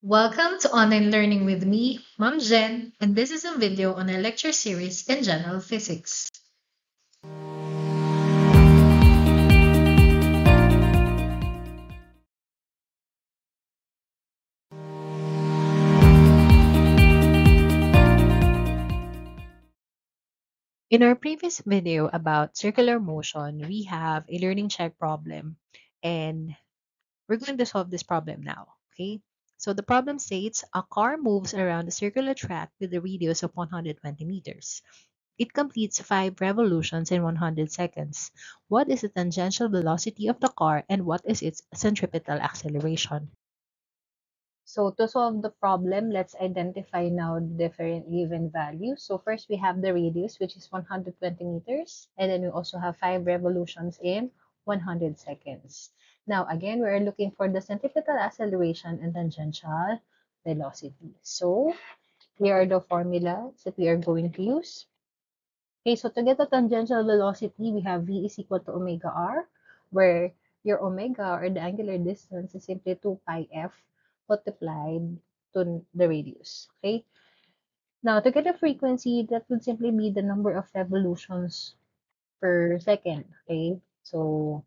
Welcome to Online Learning with me, Mom Jen, and this is a video on our lecture series in general physics. In our previous video about circular motion, we have a learning check problem, and we're going to solve this problem now. Okay? So the problem states a car moves around a circular track with a radius of 120 meters. It completes 5 revolutions in 100 seconds. What is the tangential velocity of the car and what is its centripetal acceleration? So to solve the problem, let's identify now the different given values. So first we have the radius, which is 120 meters. And then we also have 5 revolutions in 100 seconds. Now, again, we're looking for the centripetal acceleration and tangential velocity. So here are the formulas that we are going to use. Okay, so to get the tangential velocity, we have V is equal to omega r, where your omega or the angular distance is simply 2 pi f multiplied to the radius. Okay, now to get the frequency, that would simply be the number of revolutions per second. Okay, so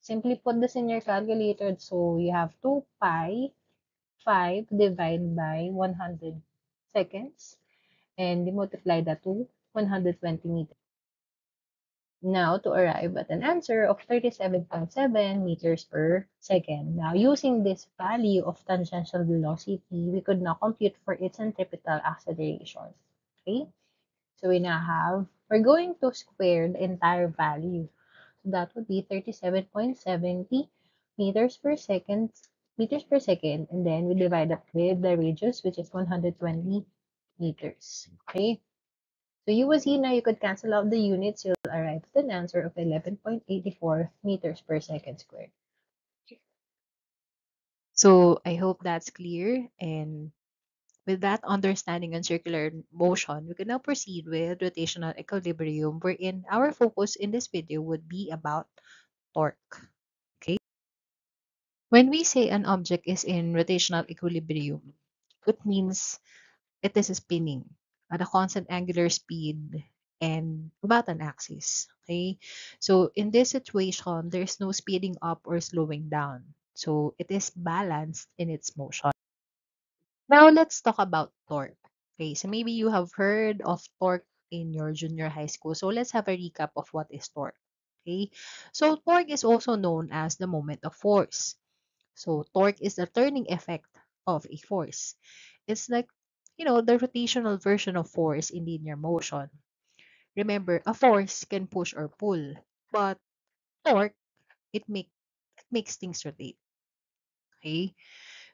simply put this in your calculator. So you have 2 pi 5 divided by 100 seconds, and you multiply that to 120 meters. Now, to arrive at an answer of 37.7 meters per second. Now, using this value of tangential velocity, we could now compute for its centripetal acceleration. Okay? So we now have, we're going to square the entire value. So that would be 37.70 meters per second, and then we divide that with the radius, which is 120 meters. Okay? So you will see now you could cancel out the units. You'll arrive at an answer of 11.84 meters per second squared. So I hope that's clear. And with that understanding on circular motion, we can now proceed with rotational equilibrium, wherein our focus in this video would be about torque. Okay. When we say an object is in rotational equilibrium, it means it is spinning at a constant angular speed and about an axis. Okay, so in this situation, there's no speeding up or slowing down. So it is balanced in its motion. Now let's talk about torque. Okay, so maybe you have heard of torque in your junior high school. So let's have a recap of what is torque. Okay, so torque is also known as the moment of force. So torque is the turning effect of a force. It's like, the rotational version of force in linear motion. Remember, a force can push or pull, but torque, it makes things rotate. Okay?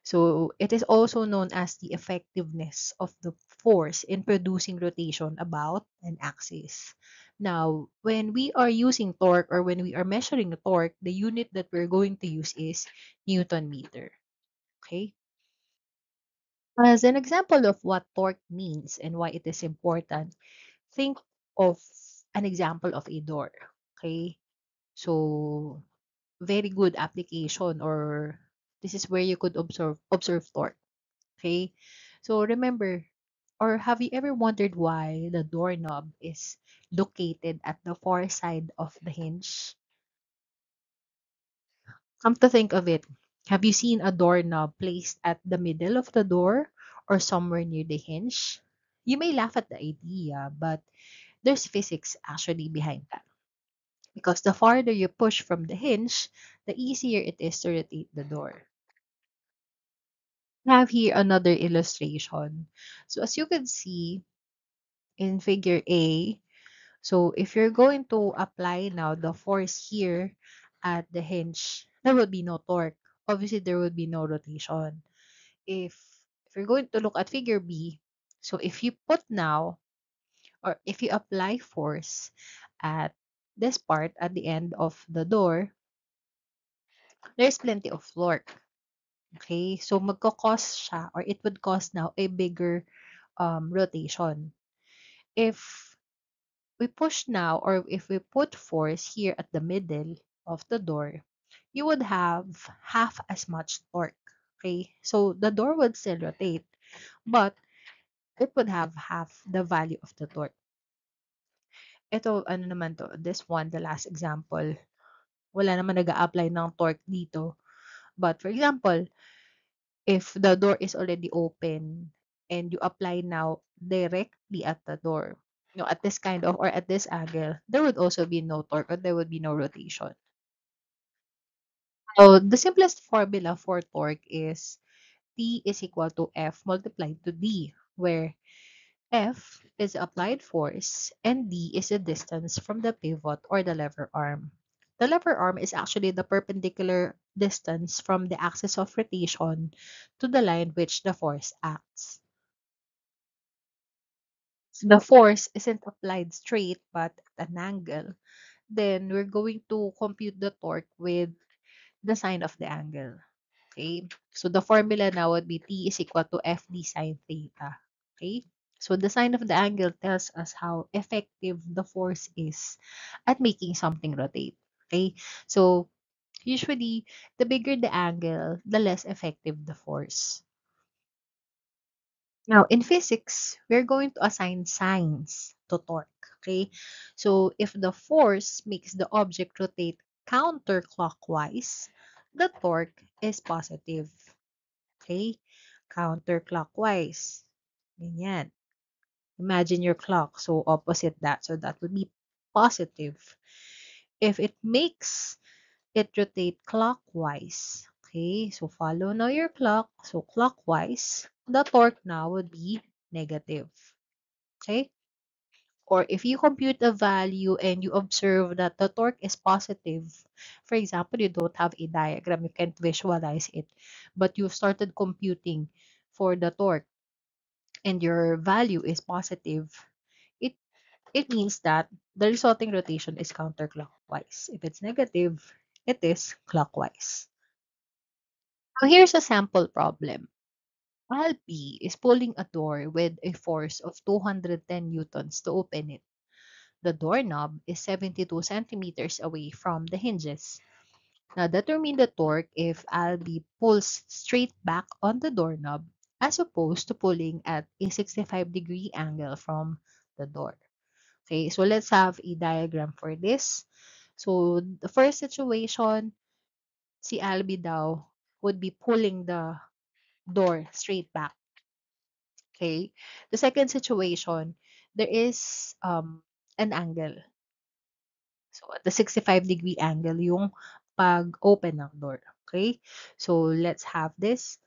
So it is also known as the effectiveness of the force in producing rotation about an axis. Now, when we are using torque or when we are measuring torque, the unit that we're going to use is Newton meter. Okay? As an example of what torque means and why it is important, think of an example of a door. Okay. So very good application, or this is where you could observe torque. Okay. So remember, or have you ever wondered why the doorknob is located at the far side of the hinge? Come to think of it, have you seen a doorknob placed at the middle of the door or somewhere near the hinge? You may laugh at the idea, but there's physics actually behind that. Because the farther you push from the hinge, the easier it is to rotate the door. I have here another illustration. So as you can see in figure A, so if you're going to apply now the force here at the hinge, there will be no torque. Obviously, there will be no rotation. If if you're going to look at figure B, so if you put now or if you apply force at this part at the end of the door, there's plenty of torque. Okay, so magkakos siya or it would cause now a bigger rotation. If we push now or if we put force here at the middle of the door, you would have half as much torque. Okay, so the door would still rotate, but it would have half the value of the torque. Ito, ano naman to, this one, the last example, wala naman nag-a-apply ng torque dito. But for example, if the door is already open and you apply now directly at the door, at this kind of or at this angle, there would also be no torque or there would be no rotation. So the simplest formula for torque is T is equal to F multiplied to D, where F is applied force and D is the distance from the pivot or the lever arm. The lever arm is actually the perpendicular distance from the axis of rotation to the line which the force acts. So the force isn't applied straight but at an angle. Then we're going to compute the torque with the sine of the angle. Okay, so the formula now would be T is equal to FD sine theta. Okay, so the sine of the angle tells us how effective the force is at making something rotate. Okay, so usually the bigger the angle, the less effective the force. Now, in physics, we're going to assign signs to torque. Okay, so if the force makes the object rotate counterclockwise, the torque is positive. Okay? Counterclockwise. Ganyan. Imagine your clock. So, opposite that. So, that would be positive. If it makes it rotate clockwise, okay? So, follow now your clock. So, clockwise, the torque now would be negative. Okay? Or if you compute a value and you observe that the torque is positive, for example, you don't have a diagram, you can't visualize it, but you started computing for the torque and your value is positive, it it means that the resulting rotation is counterclockwise. If it's negative, it is clockwise. Now here's a sample problem. Alpi is pulling a door with a force of 210 newtons to open it. The doorknob is 72 centimeters away from the hinges. Now determine the torque if Albi pulls straight back on the doorknob as opposed to pulling at a 65-degree angle from the door. Okay, so let's have a diagram for this. So the first situation, si Albi daw would be pulling the door straight back. Okay. The second situation, there is an angle. So, at the 65-degree angle yung pag-open ng door. Okay? So, let's have this.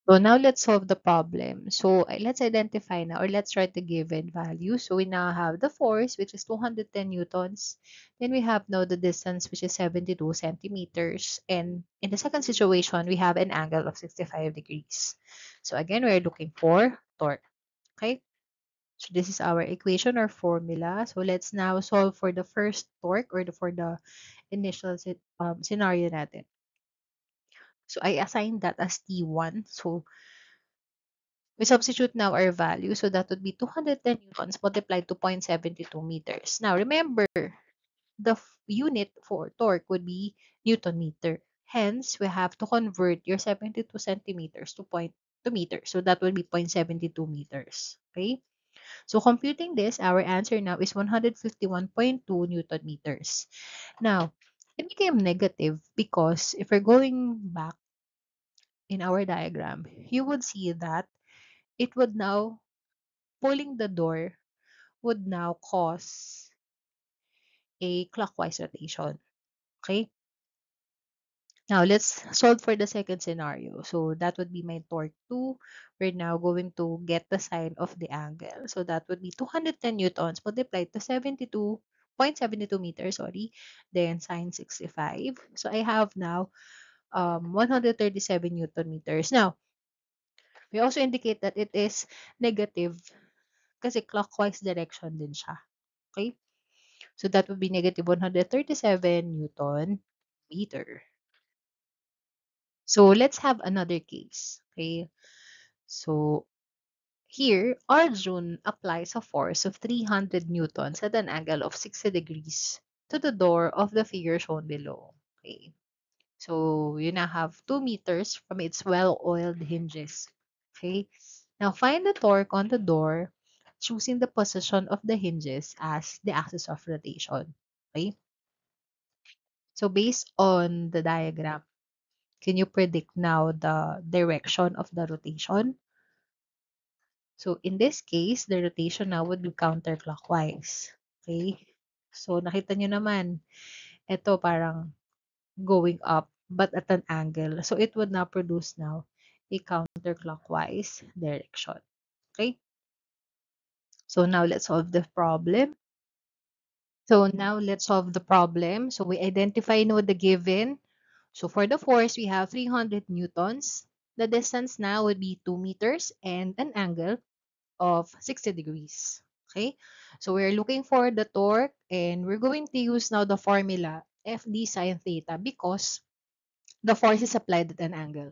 So, now let's solve the problem. So, let's identify now or let's write the given value. So, we now have the force, which is 210 newtons. Then we have now the distance, which is 72 centimeters. And in the second situation, we have an angle of 65 degrees. So, again, we're looking for torque. Okay? So this is our equation or formula. So let's now solve for the first torque or for the initial scenario natin. So I assigned that as T1. So we substitute now our value. So that would be 210 newtons multiplied to 0.72 meters. Now remember, the unit for torque would be Newton meter. Hence, we have to convert your 72 centimeters to point to meters. So that would be 0.72 meters. Okay? So computing this, our answer now is 151.2 Newton meters. Now, it became negative because if we're going back in our diagram, you would see that it would now, pulling the door would now cause a clockwise rotation. Okay? Now, let's solve for the second scenario. So, that would be my torque 2. We're now going to get the sine of the angle. So, that would be 210 newtons multiplied to 72.72 meters, sorry. Then, sine 65. So, I have now 137 newton meters. Now, we also indicate that it is negative kasi clockwise direction din siya. Okay? So, that would be negative 137 newton meter. So let's have another case. Okay. So here, Arjun applies a force of 300 newtons at an angle of 60 degrees to the door of the figure shown below. Okay. So you now have 2 meters from its well-oiled hinges. Okay. Now find the torque on the door, choosing the position of the hinges as the axis of rotation. Okay. So based on the diagram, can you predict now the direction of the rotation? So in this case, the rotation now would be counterclockwise. Okay? So nakita nyo naman, ito parang going up but at an angle. So it would now produce now a counterclockwise direction. Okay? So now let's solve the problem. So now let's solve the problem. So we identify now the given. So for the force, we have 300 newtons. The distance now would be 2 meters and an angle of 60 degrees. Okay, so we're looking for the torque and we're going to use now the formula FD sine theta because the force is applied at an angle.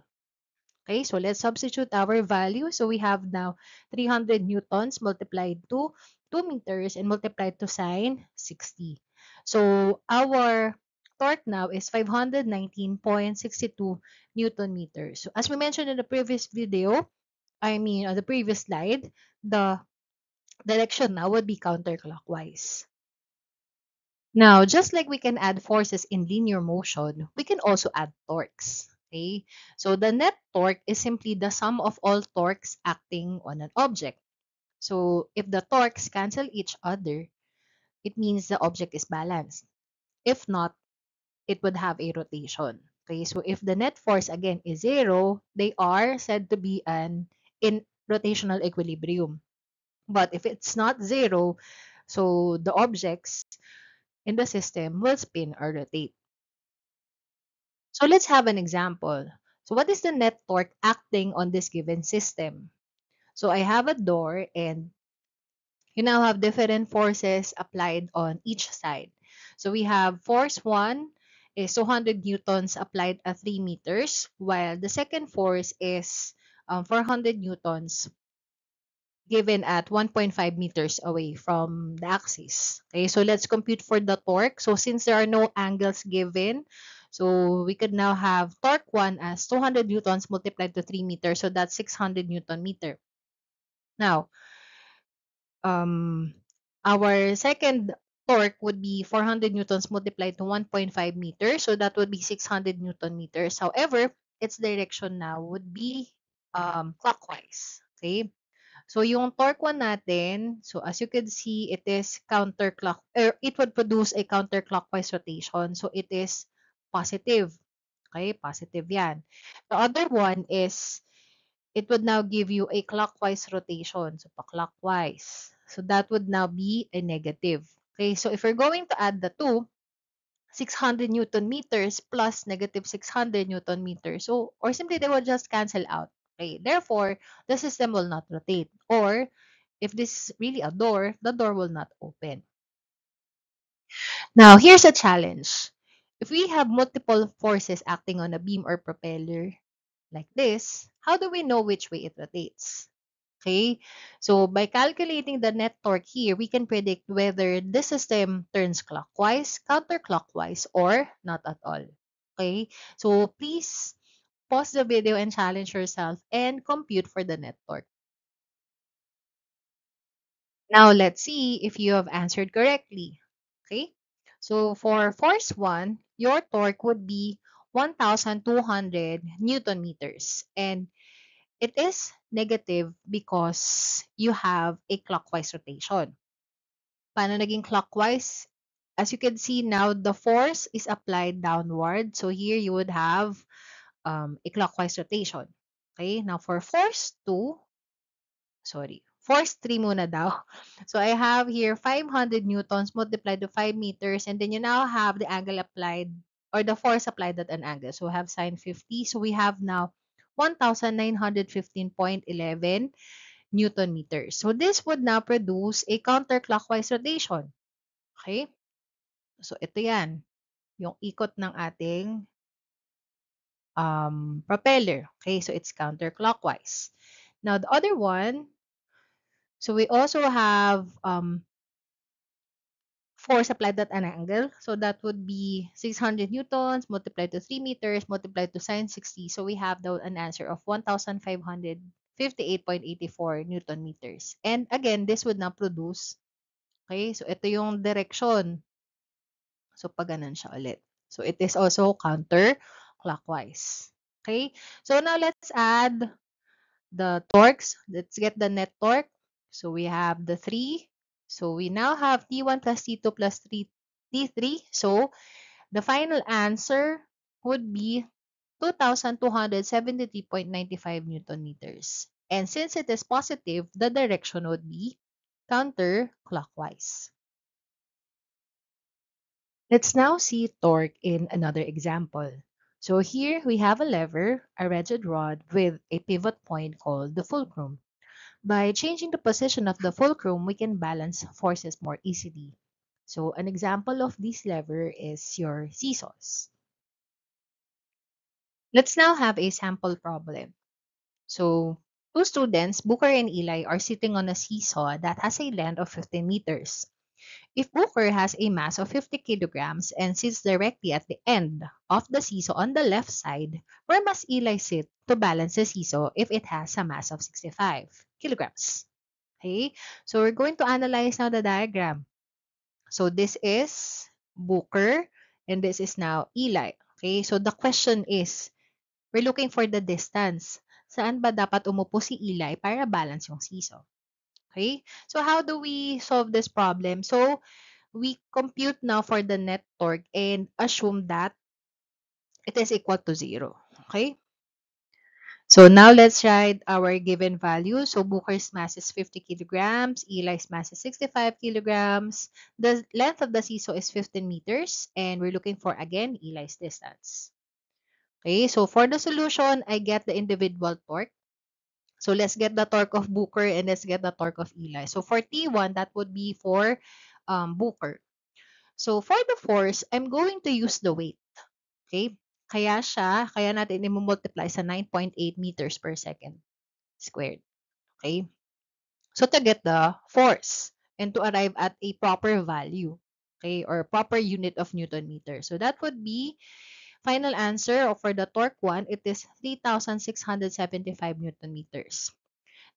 Okay, so let's substitute our value. So we have now 300 newtons multiplied to 2 meters and multiplied to sine 60. So our torque now is 519.62 Newton meters. So as we mentioned in the previous video, on the previous slide, the direction now would be counterclockwise. Now, just like we can add forces in linear motion, we can also add torques. Okay? So the net torque is simply the sum of all torques acting on an object. So if the torques cancel each other, it means the object is balanced. If not, it would have a rotation. Okay? So if the net force again is zero, they are said to be in rotational equilibrium. But if it's not zero, so the objects in the system will spin or rotate. So let's have an example. So what is the net torque acting on this given system? So I have a door and you now have different forces applied on each side. So we have force 1 is 200 newtons applied at 3 meters, while the second force is 400 newtons given at 1.5 meters away from the axis. Okay, so let's compute for the torque. So since there are no angles given, so we could now have torque 1 as 200 newtons multiplied to 3 meters. So that's 600 newton meter. Now, um, our second torque would be 400 newtons multiplied to 1.5 meters. So that would be 600 newton meters. However, its direction now would be clockwise. Okay. So yung torque 1 natin, so as you can see, it is it would produce a counterclockwise rotation. So it is positive. Okay, positive yan. The other one is, it would now give you a clockwise rotation. So pa-clockwise. So that would now be a negative. Okay, so if we're going to add the two, 600 Newton meters plus negative 600 Newton meters. So, or simply they will just cancel out. Okay, therefore, the system will not rotate. Or, if this is really a door, the door will not open. Now, here's a challenge. If we have multiple forces acting on a beam or propeller like this, how do we know which way it rotates? Okay, so by calculating the net torque here, we can predict whether the system turns clockwise, counterclockwise, or not at all. Okay, so please pause the video and challenge yourself and compute for the net torque. Now let's see if you have answered correctly. Okay, so for force 1, your torque would be 1,200 Newton meters. And it is negative because you have a clockwise rotation. Paano naging clockwise? As you can see now, the force is applied downward. So here you would have a clockwise rotation. Okay, now for force 2, sorry, force 3 muna daw. So I have here 500 newtons multiplied to 5 meters, and then you now have the angle applied or the force applied at an angle. So we have sine 50. So we have now 1,915.11 Newton meters. So this would now produce a counterclockwise rotation. Okay? So ito yan, yung ikot ng ating propeller. Okay? So it's counterclockwise. Now the other one, so we also have force applied at an angle. So that would be 600 newtons multiplied to 3 meters multiplied to sine 60. So we have an answer of 1,558.84 Newton meters. And again, this would now produce, okay, so ito yung direction. So pag ganun siya ulit. So it is also counterclockwise. Okay, so now let's add the torques. Let's get the net torque. So we have the 3. So we now have T1 plus T2 plus T3. So the final answer would be 2,273.95 Newton meters. And since it is positive, the direction would be counterclockwise. Let's now see torque in another example. So here we have a lever, a rigid rod with a pivot point called the fulcrum. By changing the position of the fulcrum, we can balance forces more easily. So an example of this lever is your seesaws. Let's now have a sample problem. So two students, Booker and Eli, are sitting on a seesaw that has a length of 15 meters. If Booker has a mass of 50 kilograms and sits directly at the end of the seesaw on the left side, where must Eli sit to balance the seesaw if it has a mass of 65 kilograms? Okay, so we're going to analyze now the diagram. So this is Booker and this is now Eli. Okay, so the question is, we're looking for the distance. Saan ba dapat umupo si Eli para balance yung seesaw? Okay, so how do we solve this problem? So we compute now for the net torque and assume that it is equal to 0. Okay? So now let's write our given value. So Booker's mass is 50 kilograms, Eli's mass is 65 kilograms. The length of the seesaw is 15 meters, and we're looking for, again, Eli's distance. Okay, so for the solution, I get the individual torque. So let's get the torque of Booker and let's get the torque of Eli. So for T1, that would be for Booker. So for the force, I'm going to use the weight. Okay? Kaya natin i-multiply sa 9.8 meters per second squared. Okay? So to get the force and to arrive at a proper value, okay, or proper unit of Newton meter. So that would be final answer for the torque one, it is 3,675 Newton meters.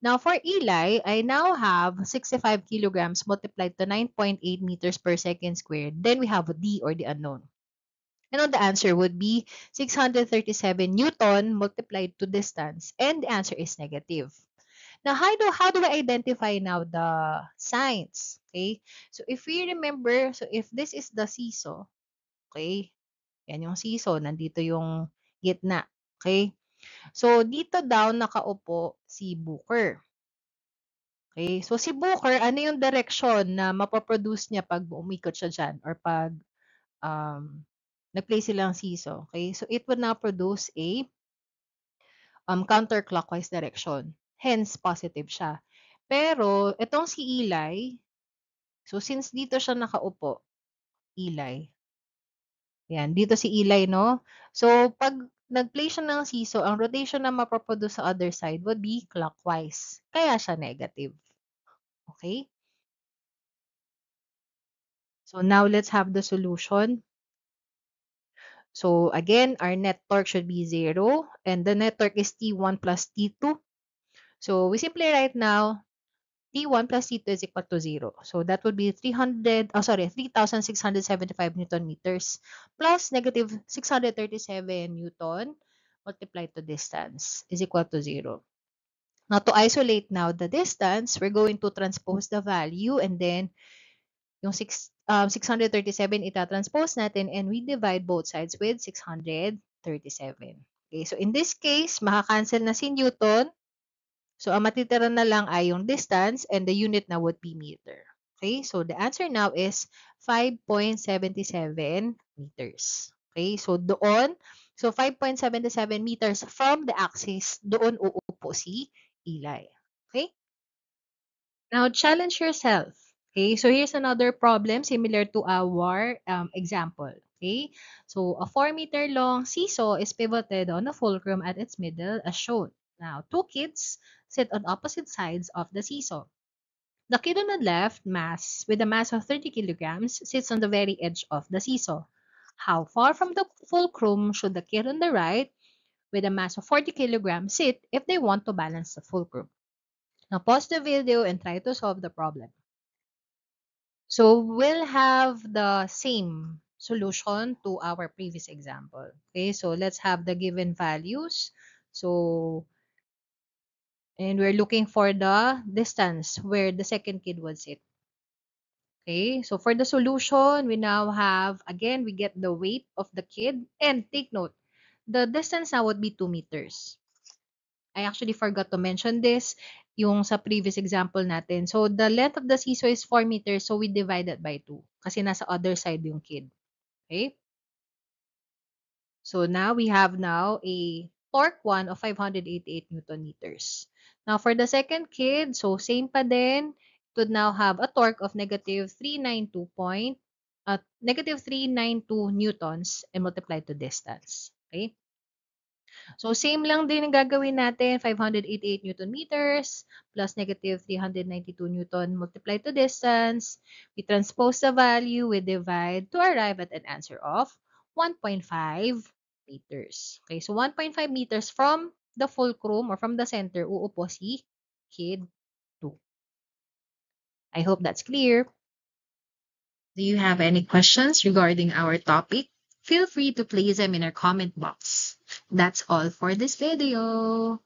Now for Eli, I now have 65 kilograms multiplied to 9.8 meters per second squared. Then we have D, or the unknown. And the answer would be 637 Newton multiplied to distance. And the answer is negative. Now, how do I identify now the signs? Okay? So, if we remember, so if this is the seesaw, okay? Yan yung seesaw, nandito yung gitna. Okay? So, dito daw nakaupo si Booker. Okay? So, si Booker, ano yung direction na mapaproduce niya pag umikot siya dyan or pag nag-play silang seesaw. Okay? So, it would now produce a counterclockwise direction. Hence, positive siya. Pero, itong si Eli, so since dito siya nakaupo, Eli, yan, dito si Eli, no? So, pag nag-play siya ng seesaw, ang rotation na mapaproduce sa other side would be clockwise. Kaya siya negative. Okay? So, now let's have the solution. So, again, our net torque should be 0. And the net torque is T1 plus T2. So, we simply write now T1 plus T2 is equal to 0. So, that would be 3,675 Newton meters plus negative 637 Newton multiplied to distance is equal to 0. Now, to isolate now the distance, we're going to transpose the value and then yung 637 itatranspose natin and we divide both sides with 637. Okay, so in this case, makakancel na si Newton. So, ang matitira na lang ay yung distance and the unit na would be meter. Okay, so the answer now is 5.77 meters. Okay, so doon, so 5.77 meters from the axis, doon uupo si Eli. Okay? Now, challenge yourself. Okay, so here's another problem similar to our example. Okay, so a 4-meter long seesaw is pivoted on a fulcrum at its middle as shown. Now, two kids sit on opposite sides of the seesaw. The kid on the left mass with a mass of 30 kilograms sits on the very edge of the seesaw. How far from the fulcrum should the kid on the right with a mass of 40 kilograms sit if they want to balance the fulcrum? Now pause the video and try to solve the problem. So we'll have the same solution to our previous example. Okay, so let's have the given values. So, and we're looking for the distance where the second kid would sit. Okay, so for the solution, we now have, again, we get the weight of the kid. And take note, the distance now would be 2 meters. I actually forgot to mention this yung sa previous example natin. So, the length of the seesaw is 4 meters, so we divide it by 2. Kasi nasa other side yung kid. Okay? So, now we have now a torque 1 of 588 Newton meters. Now, for the second kid, so same pa din. It would now have a torque of negative 392 newtons and multiplied to distance. Okay? So, same lang din ang gagawin natin. 588 Newton meters plus negative 392 Newton multiplied to distance. We transpose the value, we divide to arrive at an answer of 1.5 meters. Okay, so 1.5 meters from the fulcrum or from the center, uupo si kid 2. I hope that's clear. Do you have any questions regarding our topic? Feel free to place them in our comment box. That's all for this video.